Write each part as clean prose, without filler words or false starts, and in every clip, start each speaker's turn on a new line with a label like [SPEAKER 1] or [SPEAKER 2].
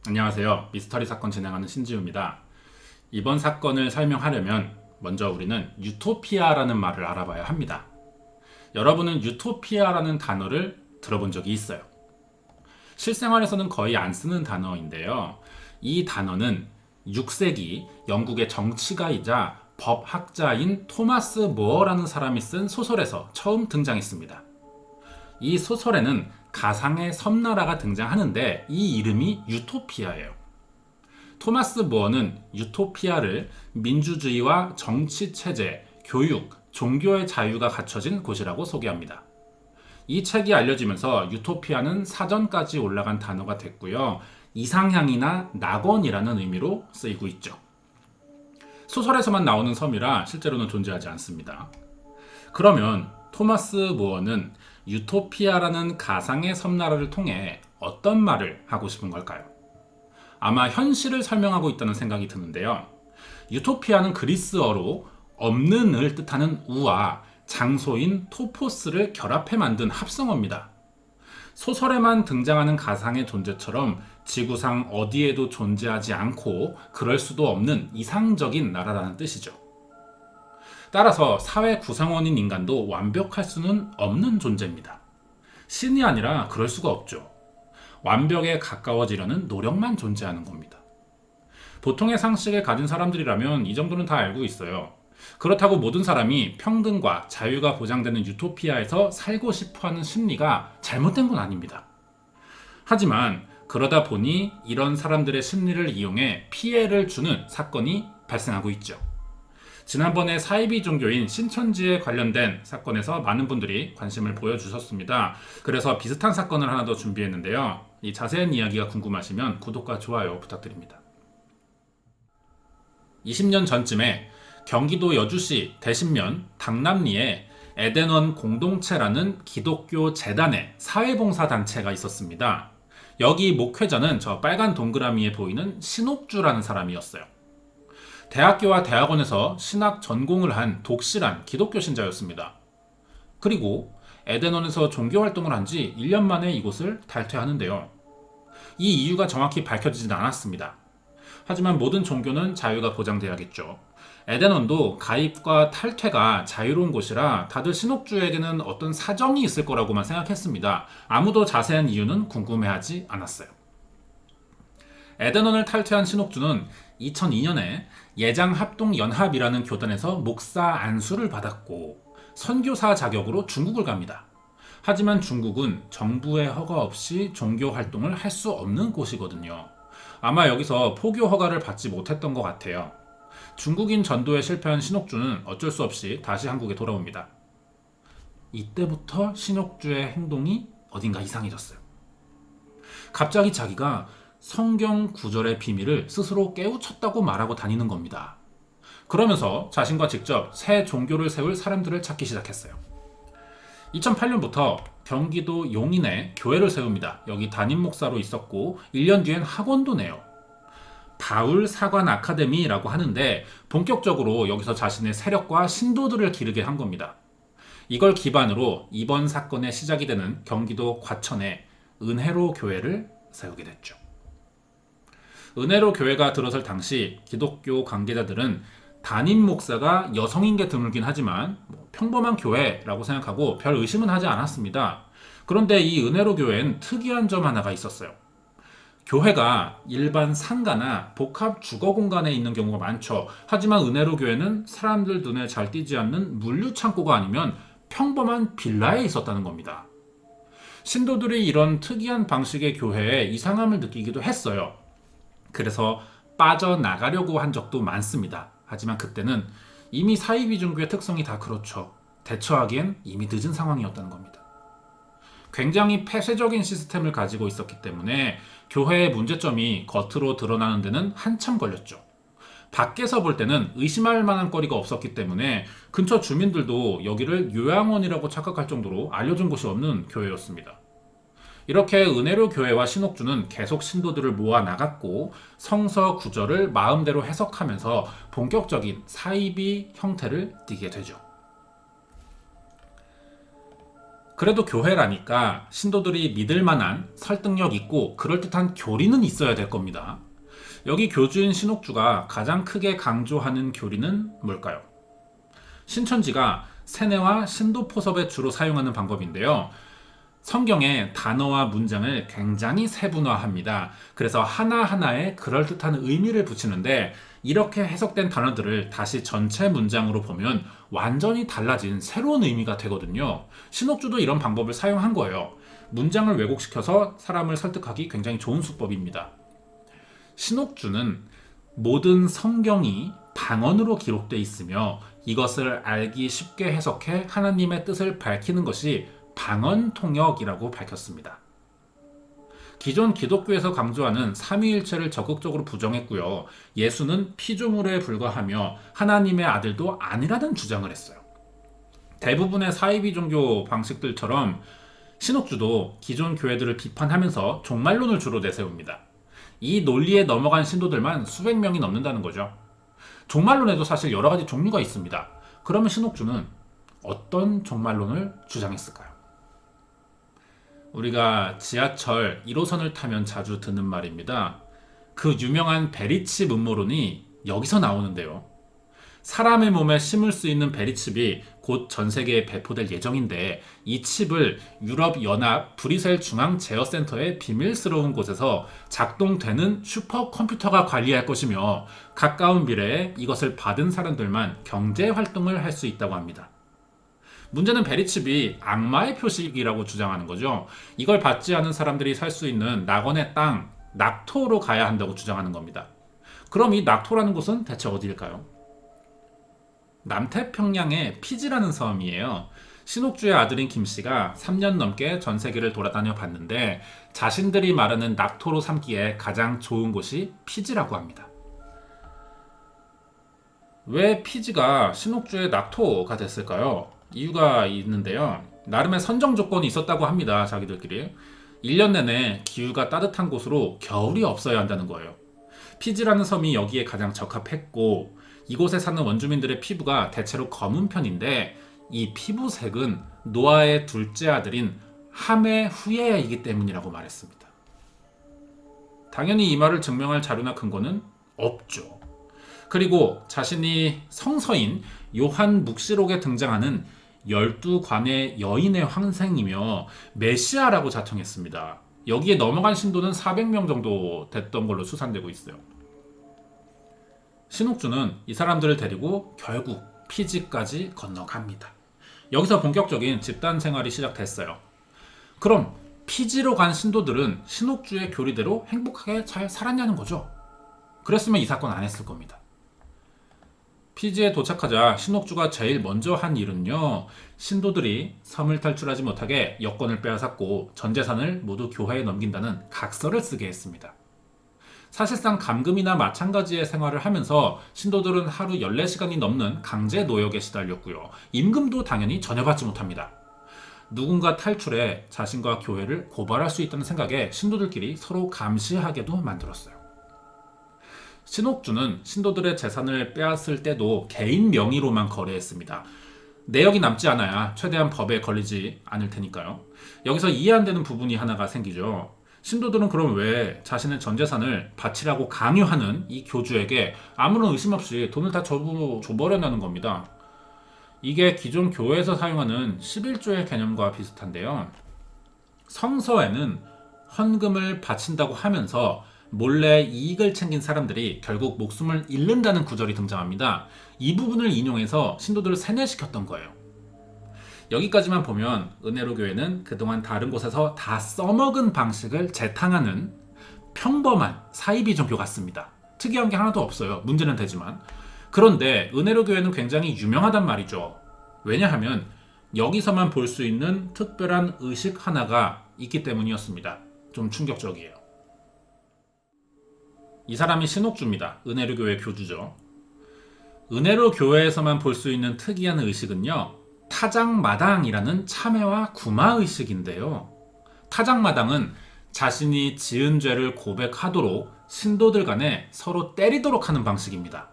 [SPEAKER 1] 안녕하세요. 미스터리 사건 진행하는 신지우입니다. 이번 사건을 설명하려면 먼저 우리는 유토피아라는 말을 알아봐야 합니다. 여러분은 유토피아라는 단어를 들어본 적이 있어요. 실생활에서는 거의 안 쓰는 단어인데요. 이 단어는 6세기 영국의 정치가이자 법학자인 토마스 모어라는 사람이 쓴 소설에서 처음 등장했습니다. 이 소설에는 가상의 섬나라가 등장하는데 이 이름이 유토피아예요. 토마스 모어는 유토피아를 민주주의와 정치체제, 교육, 종교의 자유가 갖춰진 곳이라고 소개합니다. 이 책이 알려지면서 유토피아는 사전까지 올라간 단어가 됐고요. 이상향이나 낙원이라는 의미로 쓰이고 있죠. 소설에서만 나오는 섬이라 실제로는 존재하지 않습니다. 그러면 토마스 모어는 유토피아라는 가상의 섬나라를 통해 어떤 말을 하고 싶은 걸까요? 아마 현실을 설명하고 있다는 생각이 드는데요. 유토피아는 그리스어로 없는을 뜻하는 우와 장소인 토포스를 결합해 만든 합성어입니다. 소설에만 등장하는 가상의 존재처럼 지구상 어디에도 존재하지 않고 그럴 수도 없는 이상적인 나라라는 뜻이죠. 따라서 사회 구성원인 인간도 완벽할 수는 없는 존재입니다. 신이 아니라 그럴 수가 없죠. 완벽에 가까워지려는 노력만 존재하는 겁니다. 보통의 상식을 가진 사람들이라면 이 정도는 다 알고 있어요. 그렇다고 모든 사람이 평등과 자유가 보장되는 유토피아에서 살고 싶어하는 심리가 잘못된 건 아닙니다. 하지만 그러다 보니 이런 사람들의 심리를 이용해 피해를 주는 사건이 발생하고 있죠. 지난번에 사이비 종교인 신천지에 관련된 사건에서 많은 분들이 관심을 보여주셨습니다. 그래서 비슷한 사건을 하나 더 준비했는데요. 이 자세한 이야기가 궁금하시면 구독과 좋아요 부탁드립니다. 20년 전쯤에 경기도 여주시 대신면 당남리에 에덴원 공동체라는 기독교 재단의 사회봉사단체가 있었습니다. 여기 목회자는 저 빨간 동그라미에 보이는 신옥주라는 사람이었어요. 대학교와 대학원에서 신학 전공을 한 독실한 기독교 신자였습니다. 그리고 에덴원에서 종교활동을 한 지 1년 만에 이곳을 탈퇴하는데요. 이 이유가 정확히 밝혀지진 않았습니다. 하지만 모든 종교는 자유가 보장돼야겠죠. 에덴원도 가입과 탈퇴가 자유로운 곳이라 다들 신옥주에게는 어떤 사정이 있을 거라고만 생각했습니다. 아무도 자세한 이유는 궁금해하지 않았어요. 에덴원을 탈퇴한 신옥주는 2002년에 예장합동연합이라는 교단에서 목사 안수를 받았고 선교사 자격으로 중국을 갑니다. 하지만 중국은 정부의 허가 없이 종교 활동을 할 수 없는 곳이거든요. 아마 여기서 포교 허가를 받지 못했던 것 같아요. 중국인 전도에 실패한 신옥주는 어쩔 수 없이 다시 한국에 돌아옵니다. 이때부터 신옥주의 행동이 어딘가 이상해졌어요. 갑자기 자기가 성경 구절의 비밀을 스스로 깨우쳤다고 말하고 다니는 겁니다. 그러면서 자신과 직접 새 종교를 세울 사람들을 찾기 시작했어요. 2008년부터 경기도 용인에 교회를 세웁니다. 여기 담임 목사로 있었고 1년 뒤엔 학원도 내요. 바울 사관 아카데미라고 하는데 본격적으로 여기서 자신의 세력과 신도들을 기르게 한 겁니다. 이걸 기반으로 이번 사건의 시작이 되는 경기도 과천에 은혜로 교회를 세우게 됐죠. 은혜로 교회가 들어설 당시 기독교 관계자들은 담임 목사가 여성인 게 드물긴 하지만 평범한 교회라고 생각하고 별 의심은 하지 않았습니다. 그런데 이 은혜로 교회엔 특이한 점 하나가 있었어요. 교회가 일반 상가나 복합 주거 공간에 있는 경우가 많죠. 하지만 은혜로 교회는 사람들 눈에 잘 띄지 않는 물류창고가 아니면 평범한 빌라에 있었다는 겁니다. 신도들이 이런 특이한 방식의 교회에 이상함을 느끼기도 했어요. 그래서 빠져나가려고 한 적도 많습니다. 하지만 그때는 이미 사이비 종교의 특성이 다 그렇죠. 대처하기엔 이미 늦은 상황이었다는 겁니다. 굉장히 폐쇄적인 시스템을 가지고 있었기 때문에 교회의 문제점이 겉으로 드러나는 데는 한참 걸렸죠. 밖에서 볼 때는 의심할 만한 거리가 없었기 때문에 근처 주민들도 여기를 요양원이라고 착각할 정도로 알려준 곳이 없는 교회였습니다. 이렇게 은혜로 교회와 신옥주는 계속 신도들을 모아 나갔고 성서 구절을 마음대로 해석하면서 본격적인 사이비 형태를 띠게 되죠. 그래도 교회라니까 신도들이 믿을 만한 설득력 있고 그럴듯한 교리는 있어야 될 겁니다. 여기 교주인 신옥주가 가장 크게 강조하는 교리는 뭘까요? 신천지가 세뇌와 신도포섭에 주로 사용하는 방법인데요. 성경의 단어와 문장을 굉장히 세분화합니다. 그래서 하나하나에 그럴듯한 의미를 붙이는데 이렇게 해석된 단어들을 다시 전체 문장으로 보면 완전히 달라진 새로운 의미가 되거든요. 신옥주도 이런 방법을 사용한 거예요. 문장을 왜곡시켜서 사람을 설득하기 굉장히 좋은 수법입니다. 신옥주는 모든 성경이 방언으로 기록되어 있으며 이것을 알기 쉽게 해석해 하나님의 뜻을 밝히는 것이 방언 통역이라고 밝혔습니다. 기존 기독교에서 강조하는 삼위일체를 적극적으로 부정했고요. 예수는 피조물에 불과하며 하나님의 아들도 아니라는 주장을 했어요. 대부분의 사이비 종교 방식들처럼 신옥주도 기존 교회들을 비판하면서 종말론을 주로 내세웁니다. 이 논리에 넘어간 신도들만 수백 명이 넘는다는 거죠. 종말론에도 사실 여러 가지 종류가 있습니다. 그러면 신옥주는 어떤 종말론을 주장했을까요? 우리가 지하철 1호선을 타면 자주 듣는 말입니다. 그 유명한 베리칩 음모론이 여기서 나오는데요. 사람의 몸에 심을 수 있는 베리칩이 곧 전 세계에 배포될 예정인데 이 칩을 유럽연합 브뤼셀 중앙제어센터의 비밀스러운 곳에서 작동되는 슈퍼컴퓨터가 관리할 것이며 가까운 미래에 이것을 받은 사람들만 경제활동을 할 수 있다고 합니다. 문제는 베리칩이 악마의 표식이라고 주장하는 거죠. 이걸 받지 않은 사람들이 살 수 있는 낙원의 땅, 낙토로 가야 한다고 주장하는 겁니다. 그럼 이 낙토라는 곳은 대체 어디일까요? 남태평양의 피지라는 섬이에요. 신옥주의 아들인 김씨가 3년 넘게 전 세계를 돌아다녀 봤는데 자신들이 말하는 낙토로 삼기에 가장 좋은 곳이 피지라고 합니다. 왜 피지가 신옥주의 낙토가 됐을까요? 이유가 있는데요. 나름의 선정 조건이 있었다고 합니다. 자기들끼리. 1년 내내 기후가 따뜻한 곳으로 겨울이 없어야 한다는 거예요. 피지라는 섬이 여기에 가장 적합했고 이곳에 사는 원주민들의 피부가 대체로 검은 편인데 이 피부색은 노아의 둘째 아들인 함의 후예이기 때문이라고 말했습니다. 당연히 이 말을 증명할 자료나 근거는 없죠. 그리고 자신이 성서인 요한 묵시록에 등장하는 12관의 여인의 환생이며 메시아라고 자청했습니다. 여기에 넘어간 신도는 400명 정도 됐던 걸로 추산되고 있어요. 신옥주는 이 사람들을 데리고 결국 피지까지 건너갑니다. 여기서 본격적인 집단 생활이 시작됐어요. 그럼 피지로 간 신도들은 신옥주의 교리대로 행복하게 잘 살았냐는 거죠. 그랬으면 이 사건 안 했을 겁니다. 피지에 도착하자 신옥주가 제일 먼저 한 일은요. 신도들이 섬을 탈출하지 못하게 여권을 빼앗았고 전 재산을 모두 교회에 넘긴다는 각서를 쓰게 했습니다. 사실상 감금이나 마찬가지의 생활을 하면서 신도들은 하루 14시간이 넘는 강제 노역에 시달렸고요. 임금도 당연히 전혀 받지 못합니다. 누군가 탈출해 자신과 교회를 고발할 수 있다는 생각에 신도들끼리 서로 감시하게도 만들었어요. 신옥주는 신도들의 재산을 빼앗을 때도 개인 명의로만 거래했습니다. 내역이 남지 않아야 최대한 법에 걸리지 않을 테니까요. 여기서 이해 안 되는 부분이 하나가 생기죠. 신도들은 그럼 왜 자신의 전 재산을 바치라고 강요하는 이 교주에게 아무런 의심 없이 돈을 다 줘버려나는 겁니다. 이게 기존 교회에서 사용하는 11조의 개념과 비슷한데요. 성서에는 헌금을 바친다고 하면서 몰래 이익을 챙긴 사람들이 결국 목숨을 잃는다는 구절이 등장합니다. 이 부분을 인용해서 신도들을 세뇌시켰던 거예요. 여기까지만 보면 은혜로 교회는 그동안 다른 곳에서 다 써먹은 방식을 재탕하는 평범한 사이비 종교 같습니다. 특이한 게 하나도 없어요. 문제는 되지만. 그런데 은혜로 교회는 굉장히 유명하단 말이죠. 왜냐하면 여기서만 볼 수 있는 특별한 의식 하나가 있기 때문이었습니다. 좀 충격적이에요. 이 사람이 신옥주입니다. 은혜로 교회 교주죠. 은혜로 교회에서만 볼 수 있는 특이한 의식은요. 타작마당이라는 참회와 구마의식인데요. 타작마당은 자신이 지은 죄를 고백하도록 신도들 간에 서로 때리도록 하는 방식입니다.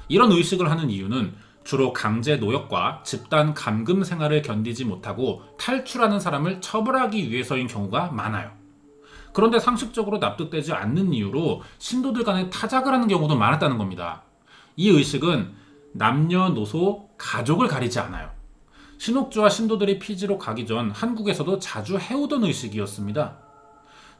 [SPEAKER 1] 이런 의식을 하는 이유는 주로 강제 노역과 집단 감금 생활을 견디지 못하고 탈출하는 사람을 처벌하기 위해서인 경우가 많아요. 그런데 상식적으로 납득되지 않는 이유로 신도들 간에 타작을 하는 경우도 많았다는 겁니다. 이 의식은 남녀노소, 가족을 가리지 않아요. 신옥주와 신도들이 피지로 가기 전 한국에서도 자주 해오던 의식이었습니다.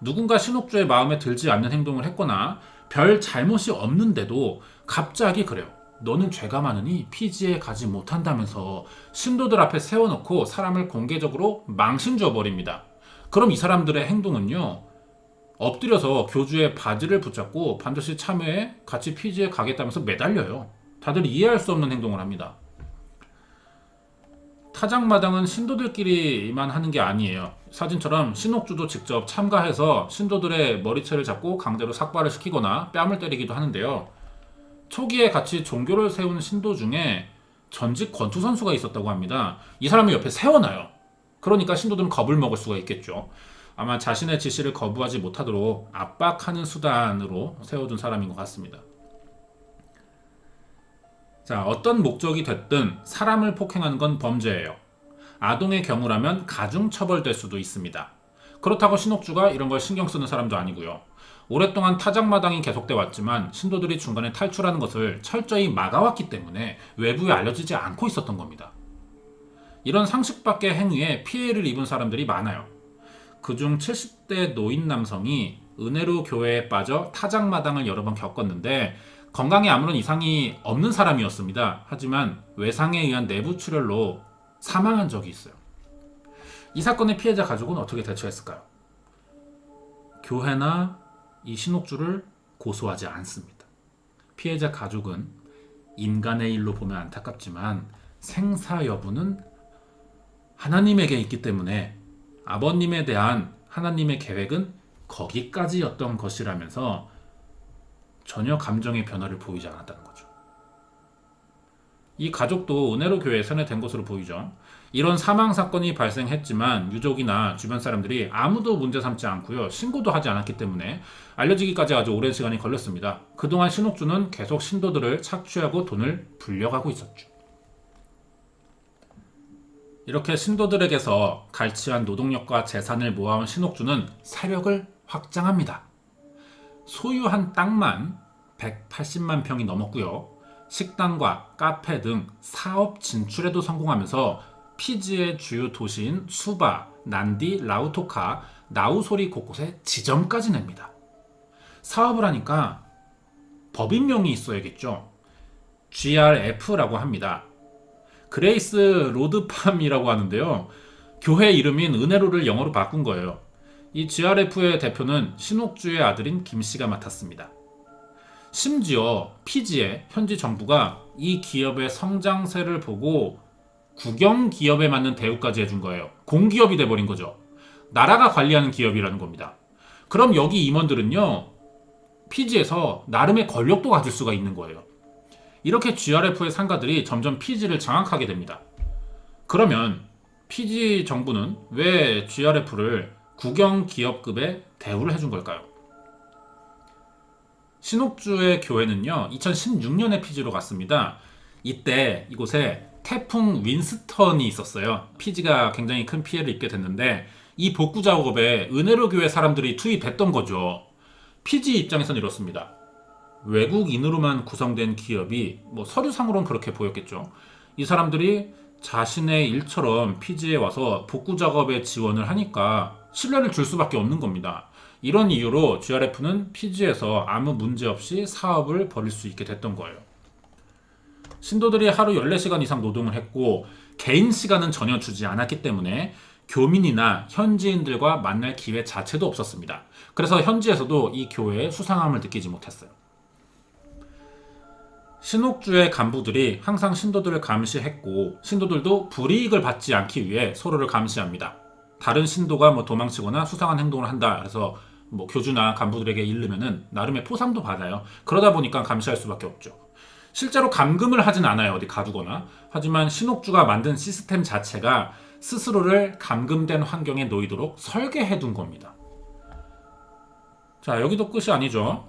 [SPEAKER 1] 누군가 신옥주의 마음에 들지 않는 행동을 했거나 별 잘못이 없는데도 갑자기 그래요. 너는 죄가 많으니 피지에 가지 못한다면서 신도들 앞에 세워놓고 사람을 공개적으로 망신 줘버립니다. 그럼 이 사람들의 행동은요, 엎드려서 교주의 바지를 붙잡고 반드시 참회에 같이 피지에 가겠다면서 매달려요. 다들 이해할 수 없는 행동을 합니다. 타작마당은 신도들끼리만 하는 게 아니에요. 사진처럼 신옥주도 직접 참가해서 신도들의 머리채를 잡고 강제로 삭발을 시키거나 뺨을 때리기도 하는데요. 초기에 같이 종교를 세운 신도 중에 전직 권투 선수가 있었다고 합니다. 이 사람을 옆에 세워놔요. 그러니까 신도들은 겁을 먹을 수가 있겠죠. 아마 자신의 지시를 거부하지 못하도록 압박하는 수단으로 세워둔 사람인 것 같습니다. 자, 어떤 목적이 됐든 사람을 폭행하는 건 범죄예요. 아동의 경우라면 가중처벌될 수도 있습니다. 그렇다고 신옥주가 이런 걸 신경 쓰는 사람도 아니고요. 오랫동안 타작마당이 계속돼 왔지만 신도들이 중간에 탈출하는 것을 철저히 막아왔기 때문에 외부에 알려지지 않고 있었던 겁니다. 이런 상식 밖의 행위에 피해를 입은 사람들이 많아요. 그중 70대 노인 남성이 은혜로 교회에 빠져 타작마당을 여러 번 겪었는데 건강에 아무런 이상이 없는 사람이었습니다. 하지만 외상에 의한 내부 출혈로 사망한 적이 있어요. 이 사건의 피해자 가족은 어떻게 대처했을까요? 교회나 이 신옥주를 고소하지 않습니다. 피해자 가족은 인간의 일로 보면 안타깝지만 생사 여부는 하나님에게 있기 때문에 아버님에 대한 하나님의 계획은 거기까지였던 것이라면서 전혀 감정의 변화를 보이지 않았다는 거죠. 이 가족도 은혜로 교회에 선회된 것으로 보이죠. 이런 사망 사건이 발생했지만 유족이나 주변 사람들이 아무도 문제 삼지 않고요. 신고도 하지 않았기 때문에 알려지기까지 아주 오랜 시간이 걸렸습니다. 그동안 신옥주는 계속 신도들을 착취하고 돈을 불려가고 있었죠. 이렇게 신도들에게서 갈취한 노동력과 재산을 모아온 신옥주는 세력을 확장합니다. 소유한 땅만 180만 평이 넘었고요. 식당과 카페 등 사업 진출에도 성공하면서 피지의 주요 도시인 수바, 난디, 라우토카, 나우소리 곳곳에 지점까지 냅니다. 사업을 하니까 법인명이 있어야겠죠. GRF라고 합니다. 그레이스 로드팜이라고 하는데요. 교회 이름인 은혜로를 영어로 바꾼 거예요. 이 GRF의 대표는 신옥주의 아들인 김씨가 맡았습니다. 심지어 피지의 현지 정부가 이 기업의 성장세를 보고 국영기업에 맞는 대우까지 해준 거예요. 공기업이 돼버린 거죠. 나라가 관리하는 기업이라는 겁니다. 그럼 여기 임원들은요, 피지에서 나름의 권력도 가질 수가 있는 거예요. 이렇게 GRF의 상가들이 점점 피지를 장악하게 됩니다. 그러면 피지 정부는 왜 GRF를 국영기업급의 대우를 해준 걸까요? 신옥주의 교회는요, 2016년에 피지로 갔습니다. 이때 이곳에 태풍 윈스턴이 있었어요. 피지가 굉장히 큰 피해를 입게 됐는데 이 복구 작업에 은혜로 교회 사람들이 투입했던 거죠. 피지 입장에선 이렇습니다. 외국인으로만 구성된 기업이 서류상으로는 그렇게 보였겠죠. 이 사람들이 자신의 일처럼 피지에 와서 복구 작업에 지원을 하니까 신뢰를 줄 수밖에 없는 겁니다. 이런 이유로 GRF는 피지에서 아무 문제 없이 사업을 벌일 수 있게 됐던 거예요. 신도들이 하루 14시간 이상 노동을 했고 개인 시간은 전혀 주지 않았기 때문에 교민이나 현지인들과 만날 기회 자체도 없었습니다. 그래서 현지에서도 이 교회의 수상함을 느끼지 못했어요. 신옥주의 간부들이 항상 신도들을 감시했고 신도들도 불이익을 받지 않기 위해 서로를 감시합니다. 다른 신도가 도망치거나 수상한 행동을 한다. 그래서 교주나 간부들에게 이르면은 나름의 포상도 받아요. 그러다 보니까 감시할 수밖에 없죠. 실제로 감금을 하진 않아요. 어디 가두거나. 하지만 신옥주가 만든 시스템 자체가 스스로를 감금된 환경에 놓이도록 설계해둔 겁니다. 자, 여기도 끝이 아니죠.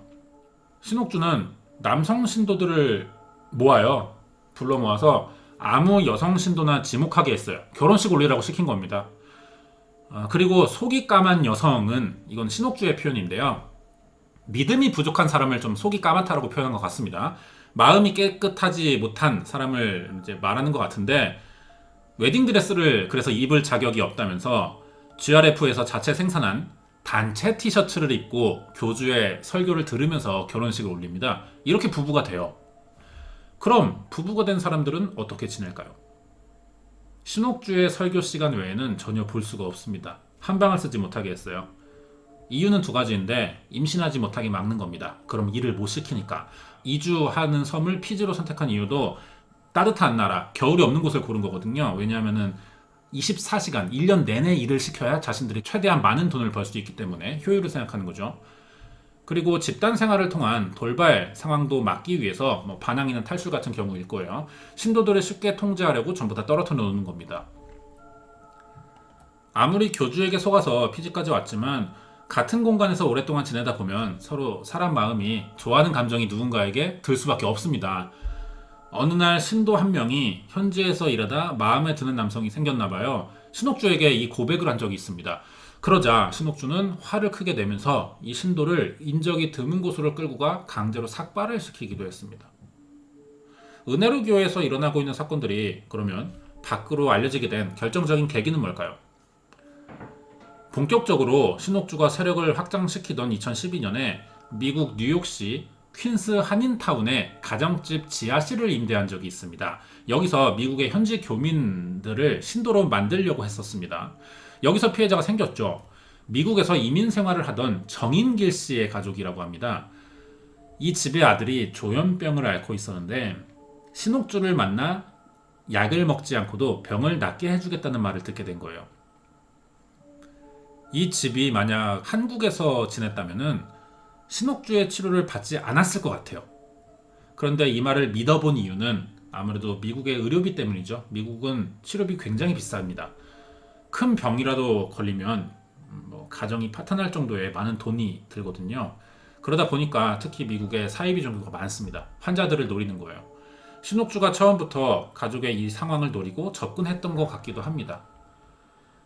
[SPEAKER 1] 신옥주는 남성 신도들을 모아요. 불러 모아서 아무 여성 신도나 지목하게 했어요. 결혼식 올리라고 시킨 겁니다. 그리고 속이 까만 여성은, 이건 신옥주의 표현인데요, 믿음이 부족한 사람을 좀 속이 까맣다라고 표현한 것 같습니다. 마음이 깨끗하지 못한 사람을 이제 말하는 것 같은데, 웨딩드레스를 그래서 입을 자격이 없다면서 GRF에서 자체 생산한 단체 티셔츠를 입고 교주의 설교를 들으면서 결혼식을 올립니다. 이렇게 부부가 돼요. 그럼 부부가 된 사람들은 어떻게 지낼까요? 신옥주의 설교 시간 외에는 전혀 볼 수가 없습니다. 한 방을 쓰지 못하게 했어요. 이유는 두 가지인데, 임신하지 못하게 막는 겁니다. 그럼 일을 못 시키니까. 이주하는 섬을 피지로 선택한 이유도 따뜻한 나라, 겨울이 없는 곳을 고른 거거든요. 왜냐하면은 24시간, 1년 내내 일을 시켜야 자신들이 최대한 많은 돈을 벌 수 있기 때문에 효율을 생각하는 거죠. 그리고 집단 생활을 통한 돌발 상황도 막기 위해서 반항이나 탈출 같은 경우일 거예요. 신도들을 쉽게 통제하려고 전부 다 떨어뜨려 놓는 겁니다. 아무리 교주에게 속아서 피지까지 왔지만 같은 공간에서 오랫동안 지내다 보면 서로 사람 마음이 좋아하는 감정이 누군가에게 들 수밖에 없습니다. 어느 날 신도 한 명이 현지에서 일하다 마음에 드는 남성이 생겼나 봐요. 신옥주에게 이 고백을 한 적이 있습니다. 그러자 신옥주는 화를 크게 내면서 이 신도를 인적이 드문 곳으로 끌고 가 강제로 삭발을 시키기도 했습니다. 은혜로교회에서 일어나고 있는 사건들이 그러면 밖으로 알려지게 된 결정적인 계기는 뭘까요? 본격적으로 신옥주가 세력을 확장시키던 2012년에 미국 뉴욕시 퀸스 한인타운에 가정집 지하실을 임대한 적이 있습니다. 여기서 미국의 현지 교민들을 신도로 만들려고 했었습니다. 여기서 피해자가 생겼죠. 미국에서 이민 생활을 하던 정인길 씨의 가족이라고 합니다. 이 집의 아들이 조현병을 앓고 있었는데 신옥주를 만나 약을 먹지 않고도 병을 낫게 해주겠다는 말을 듣게 된 거예요. 이 집이 만약 한국에서 지냈다면은 신옥주의 치료를 받지 않았을 것 같아요. 그런데 이 말을 믿어본 이유는 아무래도 미국의 의료비 때문이죠. 미국은 치료비 굉장히 비쌉니다. 큰 병이라도 걸리면 가정이 파탄날 정도의 많은 돈이 들거든요. 그러다 보니까 특히 미국의 사이비 종교가 많습니다. 환자들을 노리는 거예요. 신옥주가 처음부터 가족의 이 상황을 노리고 접근했던 것 같기도 합니다.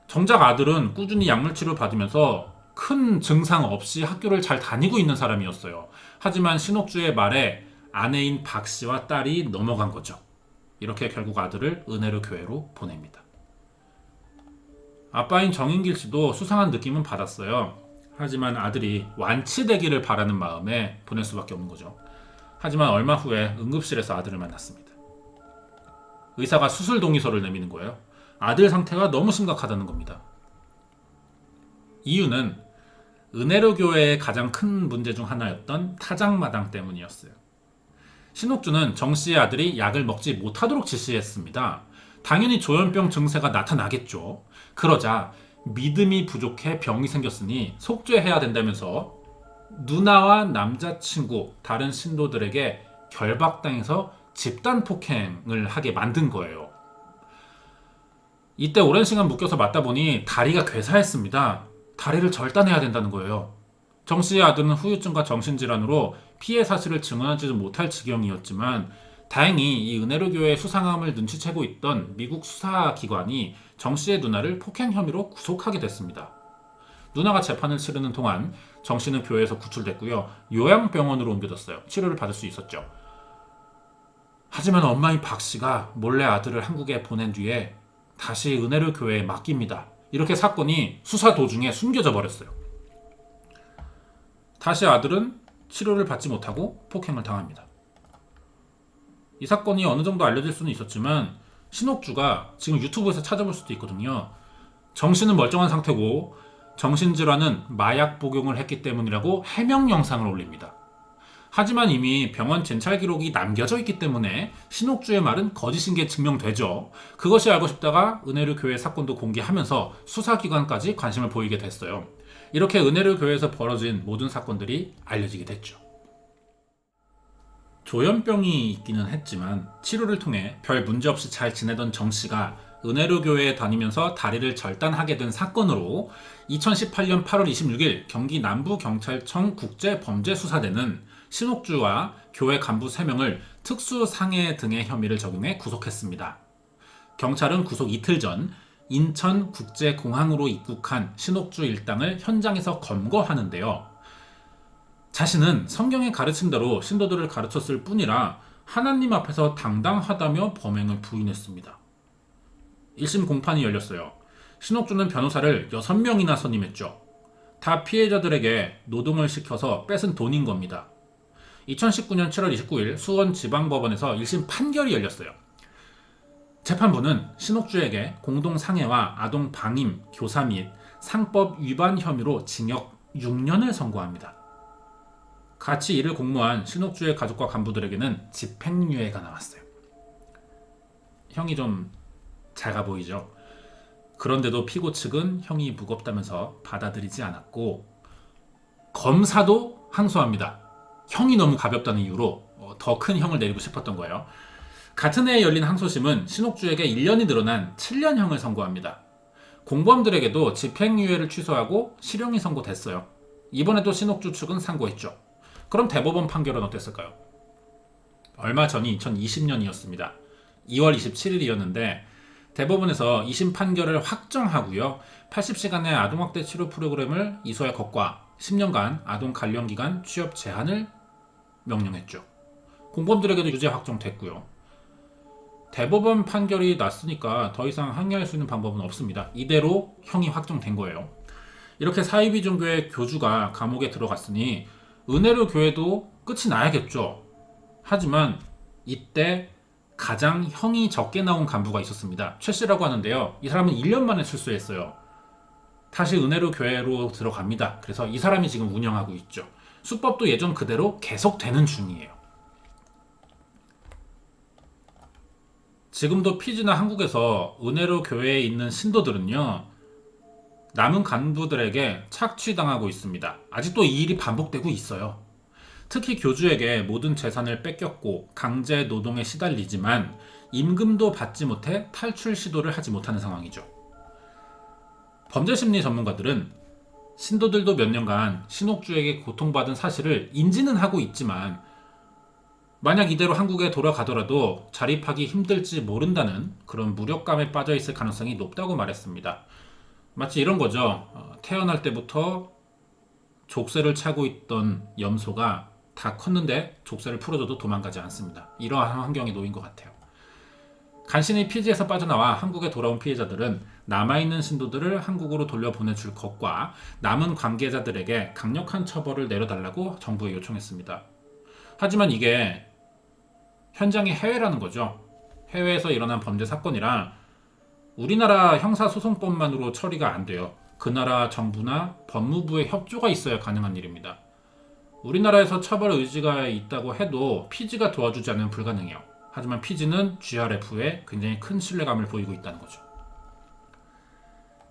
[SPEAKER 1] 정작 아들은 꾸준히 약물 치료를 받으면서 큰 증상 없이 학교를 잘 다니고 있는 사람이었어요. 하지만 신옥주의 말에 아내인 박 씨와 딸이 넘어간 거죠. 이렇게 결국 아들을 은혜로 교회로 보냅니다. 아빠인 정인길 씨도 수상한 느낌은 받았어요. 하지만 아들이 완치되기를 바라는 마음에 보낼 수밖에 없는 거죠. 하지만 얼마 후에 응급실에서 아들을 만났습니다. 의사가 수술 동의서를 내미는 거예요. 아들 상태가 너무 심각하다는 겁니다. 이유는 은혜로 교회의 가장 큰 문제 중 하나였던 타작마당 때문이었어요. 신옥주는 정 씨의 아들이 약을 먹지 못하도록 지시했습니다. 당연히 조현병 증세가 나타나겠죠. 그러자 믿음이 부족해 병이 생겼으니 속죄해야 된다면서 누나와 남자친구, 다른 신도들에게 결박당해서 집단 폭행을 하게 만든 거예요. 이때 오랜 시간 묶여서 맞다 보니 다리가 괴사했습니다. 다리를 절단해야 된다는 거예요. 정 씨의 아들은 후유증과 정신질환으로 피해 사실을 증언하지 못할 지경이었지만 다행히 이 은혜로 교회의 수상함을 눈치채고 있던 미국 수사기관이 정 씨의 누나를 폭행 혐의로 구속하게 됐습니다. 누나가 재판을 치르는 동안 정 씨는 교회에서 구출됐고요. 요양병원으로 옮겨졌어요. 치료를 받을 수 있었죠. 하지만 엄마인 박 씨가 몰래 아들을 한국에 보낸 뒤에 다시 은혜로 교회에 맡깁니다. 이렇게 사건이 수사 도중에 숨겨져 버렸어요. 다시 아들은 치료를 받지 못하고 폭행을 당합니다. 이 사건이 어느 정도 알려질 수는 있었지만 신옥주가 지금 유튜브에서 찾아볼 수도 있거든요. 정신은 멀쩡한 상태고 정신질환은 마약 복용을 했기 때문이라고 해명 영상을 올립니다. 하지만 이미 병원 진찰 기록이 남겨져 있기 때문에 신옥주의 말은 거짓인 게 증명되죠. 그것이 알고 싶다가 은혜로 교회 사건도 공개하면서 수사기관까지 관심을 보이게 됐어요. 이렇게 은혜로 교회에서 벌어진 모든 사건들이 알려지게 됐죠. 조현병이 있기는 했지만 치료를 통해 별 문제 없이 잘 지내던 정 씨가 은혜로 교회에 다니면서 다리를 절단하게 된 사건으로 2018년 8월 26일 경기 남부경찰청 국제범죄수사대는 신옥주와 교회 간부 3명을 특수상해 등의 혐의를 적용해 구속했습니다. 경찰은 구속 이틀 전 인천국제공항으로 입국한 신옥주 일당을 현장에서 검거하는데요. 자신은 성경의 가르침대로 신도들을 가르쳤을 뿐이라 하나님 앞에서 당당하다며 범행을 부인했습니다. 1심 공판이 열렸어요. 신옥주는 변호사를 6명이나 선임했죠. 다 피해자들에게 노동을 시켜서 뺏은 돈인 겁니다. 2019년 7월 29일 수원지방법원에서 1심 판결이 열렸어요. 재판부는 신옥주에게 공동상해와 아동방임, 교사 및 상법 위반 혐의로 징역 6년을 선고합니다. 같이 이를 공모한 신옥주의 가족과 간부들에게는 집행유예가 나왔어요. 형이 좀 작아 보이죠? 그런데도 피고 측은 형이 무겁다면서 받아들이지 않았고 검사도 항소합니다. 형이 너무 가볍다는 이유로 더 큰 형을 내리고 싶었던 거예요. 같은 해에 열린 항소심은 신옥주에게 1년이 늘어난 7년형을 선고합니다. 공범들에게도 집행유예를 취소하고 실형이 선고됐어요. 이번에도 신옥주 측은 상고했죠. 그럼 대법원 판결은 어땠을까요? 얼마 전이 2020년이었습니다. 2월 27일이었는데 대법원에서 2심 판결을 확정하고요. 80시간의 아동학대 치료 프로그램을 이수할 것과 10년간 아동 관련기관 취업 제한을 명령했죠. 공범들에게도 유죄 확정됐고요. 대법원 판결이 났으니까 더 이상 항의할 수 있는 방법은 없습니다. 이대로 형이 확정된 거예요. 이렇게 사이비 종교의 교주가 감옥에 들어갔으니 은혜로 교회도 끝이 나야겠죠. 하지만 이때 가장 형이 적게 나온 간부가 있었습니다. 최 씨라고 하는데요. 이 사람은 1년 만에 출소했어요. 다시 은혜로 교회로 들어갑니다. 그래서 이 사람이 지금 운영하고 있죠. 수법도 예전 그대로 계속되는 중이에요. 지금도 피지나 한국에서 은혜로 교회에 있는 신도들은요. 남은 간부들에게 착취당하고 있습니다. 아직도 이 일이 반복되고 있어요. 특히 교주에게 모든 재산을 뺏겼고 강제 노동에 시달리지만 임금도 받지 못해 탈출 시도를 하지 못하는 상황이죠. 범죄심리 전문가들은 신도들도 몇 년간 신옥주에게 고통받은 사실을 인지는 하고 있지만 만약 이대로 한국에 돌아가더라도 자립하기 힘들지 모른다는 그런 무력감에 빠져 있을 가능성이 높다고 말했습니다. 마치 이런 거죠. 태어날 때부터 족쇄를 차고 있던 염소가 다 컸는데 족쇄를 풀어줘도 도망가지 않습니다. 이러한 환경에 놓인 것 같아요. 간신히 피지에서 빠져나와 한국에 돌아온 피해자들은 남아있는 신도들을 한국으로 돌려보내줄 것과 남은 관계자들에게 강력한 처벌을 내려달라고 정부에 요청했습니다. 하지만 이게 현장이 해외라는 거죠. 해외에서 일어난 범죄 사건이라 우리나라 형사소송법만으로 처리가 안 돼요. 그 나라 정부나 법무부의 협조가 있어야 가능한 일입니다. 우리나라에서 처벌 의지가 있다고 해도 피지가 도와주지 않으면 불가능해요. 하지만 피지는 GRF에 굉장히 큰 신뢰감을 보이고 있다는 거죠.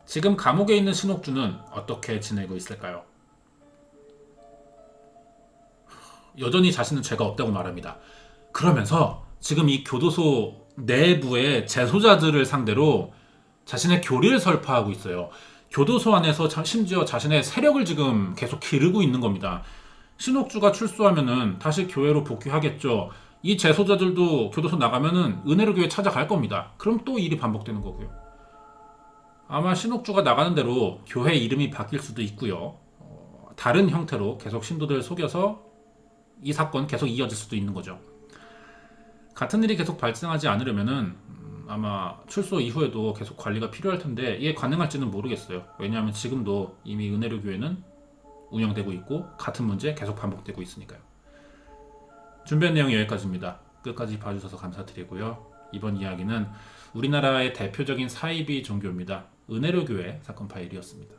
[SPEAKER 1] 지금 감옥에 있는 신옥주는 어떻게 지내고 있을까요? 여전히 자신은 죄가 없다고 말합니다. 그러면서 지금 이 교도소 내부의 재소자들을 상대로 자신의 교리를 설파하고 있어요. 교도소 안에서 심지어 자신의 세력을 지금 계속 기르고 있는 겁니다. 신옥주가 출소하면은 다시 교회로 복귀하겠죠. 이 재소자들도 교도소 나가면은 은혜로 교회 찾아갈 겁니다. 그럼 또 일이 반복되는 거고요. 아마 신옥주가 나가는 대로 교회 이름이 바뀔 수도 있고요. 다른 형태로 계속 신도들 속여서 이 사건 계속 이어질 수도 있는 거죠. 같은 일이 계속 발생하지 않으려면은 아마 출소 이후에도 계속 관리가 필요할 텐데 이게 가능할지는 모르겠어요. 왜냐하면 지금도 이미 은혜로 교회는 운영되고 있고 같은 문제 계속 반복되고 있으니까요. 준비한 내용이 여기까지입니다. 끝까지 봐주셔서 감사드리고요. 이번 이야기는 우리나라의 대표적인 사이비 종교입니다. 은혜로 교회 사건 파일이었습니다.